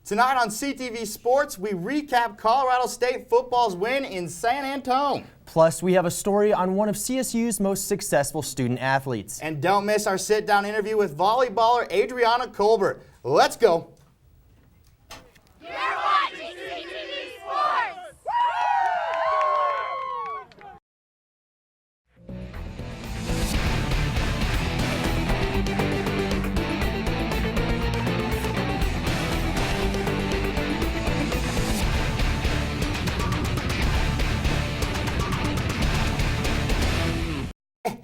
Tonight on CTV Sports, we recap Colorado State football's win in San Antonio. Plus, we have a story on one of CSU's most successful student athletes. And don't miss our sit-down interview with volleyballer Adriana Colbert. Let's go. You're watching CTV Sports!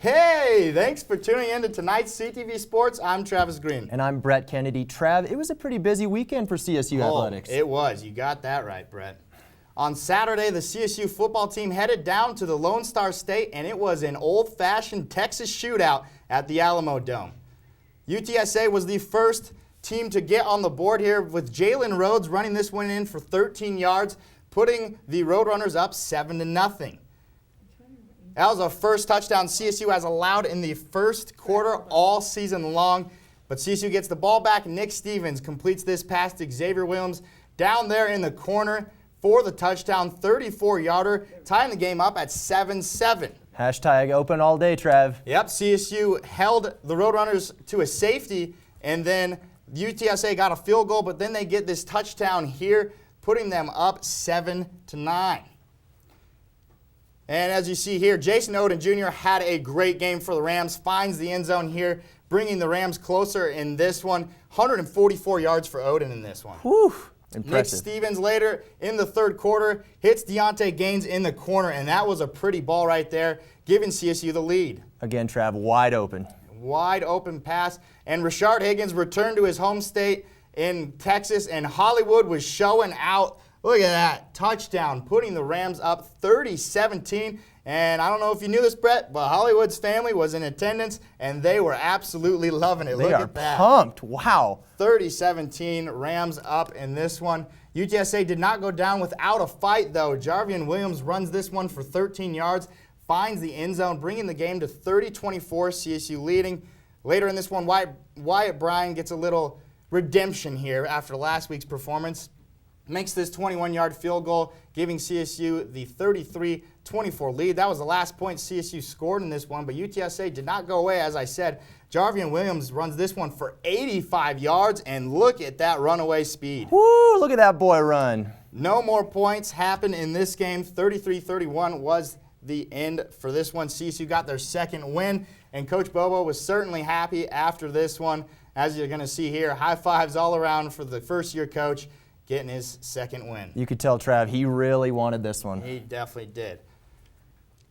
Hey, thanks for tuning in to tonight's CTV Sports. I'm Travis Green. And I'm Brett Kennedy. Trav, it was a pretty busy weekend for CSU athletics. It was. You got that right, Brett. On Saturday, the CSU football team headed down to the Lone Star State, and it was an old-fashioned Texas shootout at the Alamo Dome. UTSA was the first team to get on the board here, with Jalen Rhodes running this one in for 13 yards, putting the Roadrunners up 7-0. That was the first touchdown CSU has allowed in the first quarter all season long. But CSU gets the ball back. Nick Stevens completes this pass to Xavier Williams down there in the corner for the touchdown, 34-yarder, tying the game up at 7-7. Hashtag open all day, Trav. Yep, CSU held the Roadrunners to a safety, and then UTSA got a field goal, but then they get this touchdown here, putting them up 7-9. And as you see here, Jason Oden Jr. had a great game for the Rams, finds the end zone here, bringing the Rams closer in this one. 144 yards for Oden in this one. Whew, impressive. Nick Stevens later in the third quarter hits Deontay Gaines in the corner, and that was a pretty ball right there, giving CSU the lead. Again, Trav, wide open. Wide open pass, and Rashard Higgins returned to his home state in Texas, and Hollywood was showing out. Look at that, touchdown, putting the Rams up 30-17. And I don't know if you knew this, Brett, but Hollywood's family was in attendance, and they were absolutely loving it. They Look are at that. pumped. Wow. 30-17, Rams up in this one. UTSA did not go down without a fight, though. Jarvian Williams runs this one for 13 yards, finds the end zone, bringing the game to 30-24, CSU leading. Later in this one, Wyatt Bryan gets a little redemption here after last week's performance. Makes this 21-yard field goal, giving CSU the 33-24 lead. That was the last point CSU scored in this one, but UTSA did not go away, as I said. Jarvian Williams runs this one for 85 yards, and look at that runaway speed. Woo, look at that boy run. No more points happened in this game. 33-31 was the end for this one. CSU got their second win, and Coach Bobo was certainly happy after this one. As you're going to see here, high fives all around for the first-year coach, getting his second win. You could tell, Trav, he really wanted this one. He definitely did.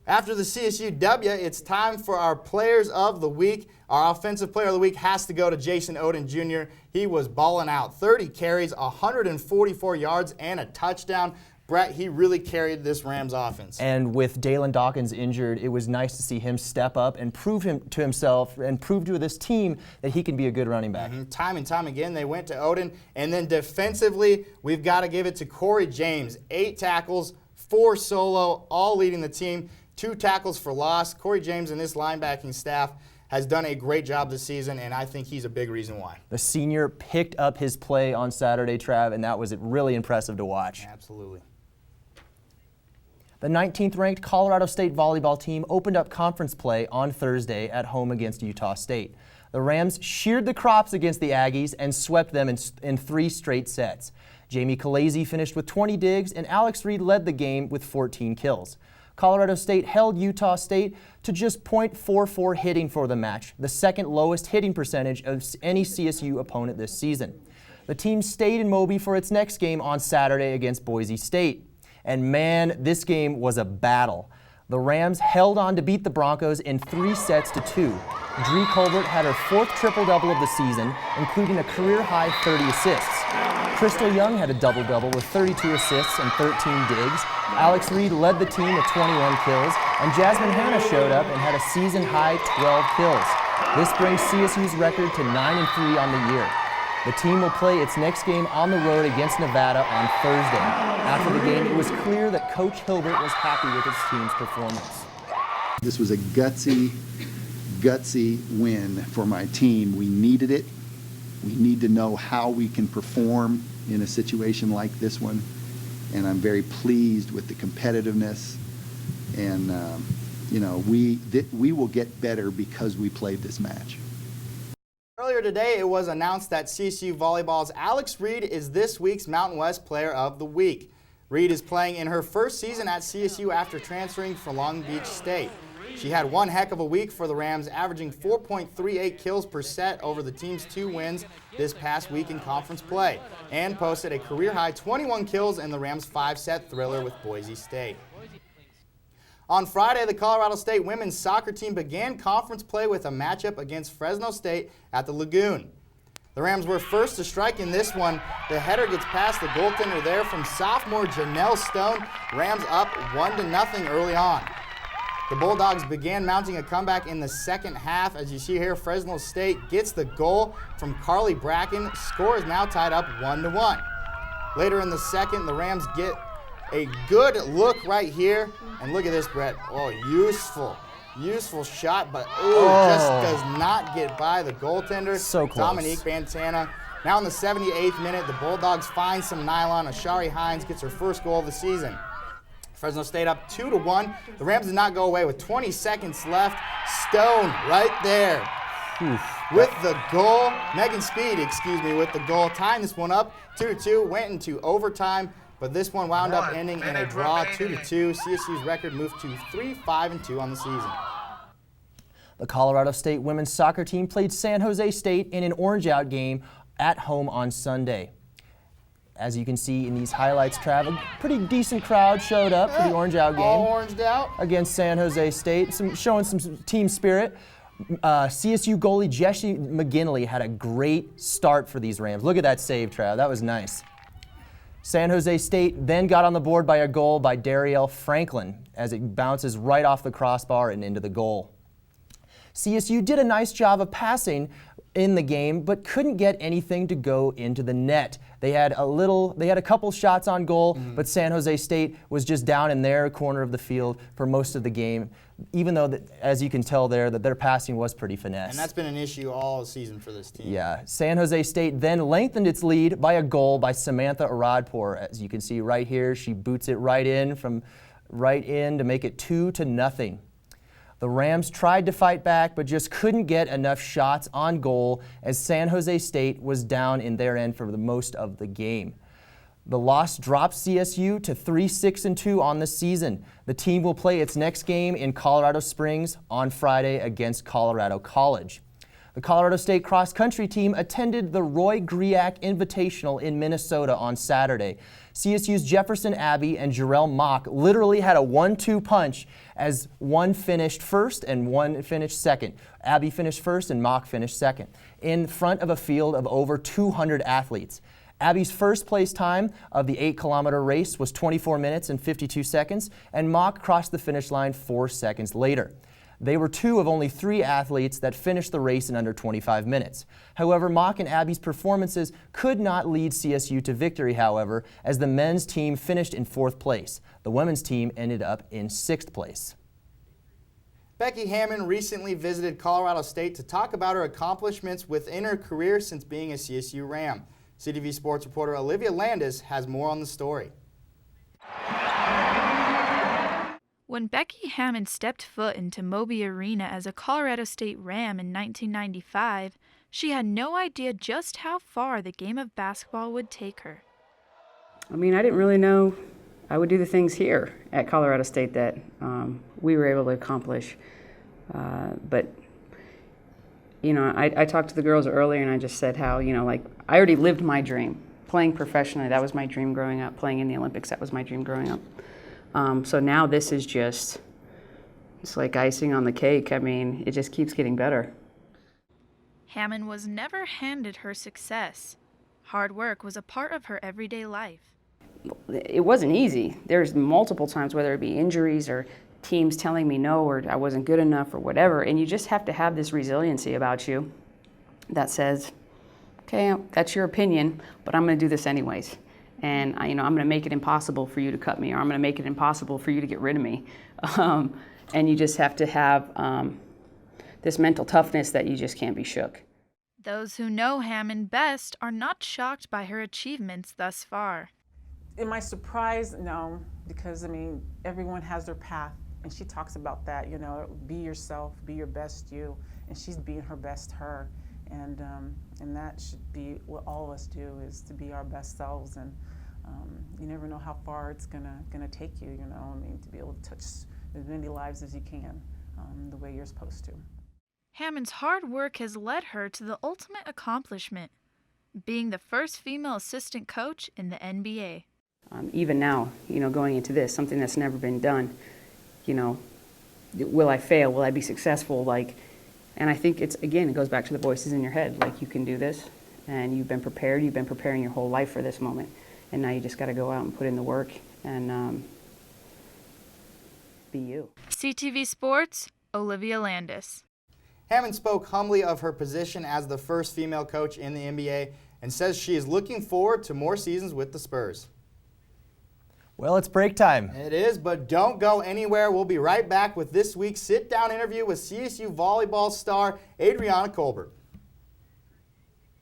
After the CSU W, it's time for our Players of the Week. Our Offensive Player of the Week has to go to Jason Oden Jr. He was balling out. 30 carries, 144 yards, and a touchdown. Brett, he really carried this Rams offense. And with Dalen Dawkins injured, it was nice to see him step up and prove to himself and prove to this team that he can be a good running back. Time and time again, they went to Oden. And then defensively, we've got to give it to Corey James. 8 tackles, 4 solo, all leading the team. 2 tackles for loss. Corey James and this linebacking staff has done a great job this season, and I think he's a big reason why. The senior picked up his play on Saturday, Trav, and that was really impressive to watch. Absolutely. The 19th ranked Colorado State volleyball team opened up conference play on Thursday at home against Utah State. The Rams sheared the crops against the Aggies and swept them in 3 straight sets. Jamie Kalazy finished with 20 digs, and Alex Reed led the game with 14 kills. Colorado State held Utah State to just .44 hitting for the match, the second lowest hitting percentage of any CSU opponent this season. The team stayed in Moby for its next game on Saturday against Boise State. And man, this game was a battle. The Rams held on to beat the Broncos in 3 sets to 2. Dree Colbert had her 4th triple-double of the season, including a career-high 30 assists. Crystal Young had a double-double with 32 assists and 13 digs. Alex Reed led the team with 21 kills, and Jasmine Hanna showed up and had a season-high 12 kills. This brings CSU's record to 9-3 on the year. The team will play its next game on the road against Nevada on Thursday. After the game, it was clear that Coach Hilbert was happy with his team's performance. This was a gutsy win for my team. We needed it. We need to know how we can perform in a situation like this one, and I'm very pleased with the competitiveness. And you know, we will get better because we played this match. Earlier today, it was announced that CSU Volleyball's Alex Reed is this week's Mountain West Player of the Week. Reed is playing in her first season at CSU after transferring from Long Beach State. She had one heck of a week for the Rams, averaging 4.38 kills per set over the team's 2 wins this past week in conference play, and posted a career-high 21 kills in the Rams' 5-set thriller with Boise State. On Friday, the Colorado State women's soccer team began conference play with a matchup against Fresno State at the Lagoon. The Rams were first to strike in this one. The header gets past the goaltender there from sophomore Janelle Stone. Rams up 1-0 early on. The Bulldogs began mounting a comeback in the second half. As you see here, Fresno State gets the goal from Carly Bracken. Score is now tied up 1-1. Later in the second, the Rams get a good look right here. And look at this, Brett. Oh, useful shot, but just does not get by the goaltender. So close. Dominique Bantana. Now in the 78th minute, the Bulldogs find some nylon. Ashari Hines gets her first goal of the season. Fresno State up 2-1. The Rams did not go away with 20 seconds left. Stone right there with the goal. Megan Speed, with the goal. Tying this one up 2-2, went into overtime, but this one wound up ending in a draw 2-2. CSU's record moved to 3-5-2 on the season. The Colorado State women's soccer team played San Jose State in an orange-out game at home on Sunday. As you can see in these highlights, Trav, a pretty decent crowd showed up for the orange-out game. All oranged out. Against San Jose State, showing some team spirit. CSU goalie Jessie McGinley had a great start for these Rams. Look at that save, Trav. That was nice. San Jose State then got on the board by a goal by Darielle Franklin as it bounces right off the crossbar and into the goal. CSU did a nice job of passing in the game, but couldn't get anything to go into the net. They had a couple shots on goal, but San Jose State was just down in their corner of the field for most of the game, even though, as you can tell there, that their passing was pretty finesse. And that's been an issue all season for this team. Yeah. San Jose State then lengthened its lead by a goal by Samantha Aradpour. As you can see right here, she boots it right in to make it 2-0. The Rams tried to fight back, but just couldn't get enough shots on goal as San Jose State was down in their end for the most of the game. The loss dropped CSU to 3-6-2 on the season. The team will play its next game in Colorado Springs on Friday against Colorado College. The Colorado State cross-country team attended the Roy Griak Invitational in Minnesota on Saturday. CSU's Jefferson Abbey and Jarrell Mock literally had a 1-2 punch as one finished first and one finished second. Abbey finished first and Mock finished second in front of a field of over 200 athletes. Abbey's first place time of the 8-kilometer race was 24 minutes and 52 seconds, and Mock crossed the finish line 4 seconds later. They were 2 of only 3 athletes that finished the race in under 25 minutes. However, Mock and Abbey's performances could not lead CSU to victory, however, as the men's team finished in 4th place. The women's team ended up in 6th place. Becky Hammon recently visited Colorado State to talk about her accomplishments within her career since being a CSU Ram. CTV Sports reporter Olivia Landis has more on the story. When Becky Hammon stepped foot into Moby Arena as a Colorado State Ram in 1995, she had no idea just how far the game of basketball would take her. I mean, I didn't really know I would do the things here at Colorado State that we were able to accomplish. But, you know, I talked to the girls earlier and I just said how, you know, like I already lived my dream. Playing professionally, that was my dream growing up. Playing in the Olympics, that was my dream growing up. So now this is just, it's like icing on the cake. I mean, it just keeps getting better. Hammon was never handed her success. Hard work was a part of her everyday life. It wasn't easy. There's multiple times, whether it be injuries or teams telling me no or I wasn't good enough or whatever, and you just have to have this resiliency about you that says, okay, that's your opinion, but I'm going to do this anyways. And I'm going to make it impossible for you to cut me, or I'm going to make it impossible for you to get rid of me. And you just have to have this mental toughness that you just can't be shook. Those who know Hammon best are not shocked by her achievements thus far. Am I surprised? No, because I mean, everyone has their path, and she talks about that, you know, be yourself, be your best you, and she's being her best her, and that should be what all of us do, is to be our best selves, and you never know how far it's gonna take you, you know, I mean, to be able to touch as many lives as you can, the way you're supposed to. Hammon's hard work has led her to the ultimate accomplishment, being the first female assistant coach in the NBA. Even now, you know, going into this, something that's never been done, you know, will I fail? Will I be successful? Like, and I think it goes back to the voices in your head. Like, you can do this, and you've been prepared. You've been preparing your whole life for this moment, and now you just got to go out and put in the work and be you. CTV Sports, Olivia Landis. Hammon spoke humbly of her position as the first female coach in the NBA and says she is looking forward to more seasons with the Spurs. Well, it's break time. It is, but don't go anywhere. We'll be right back with this week's sit-down interview with CSU volleyball star Adriana Colbert.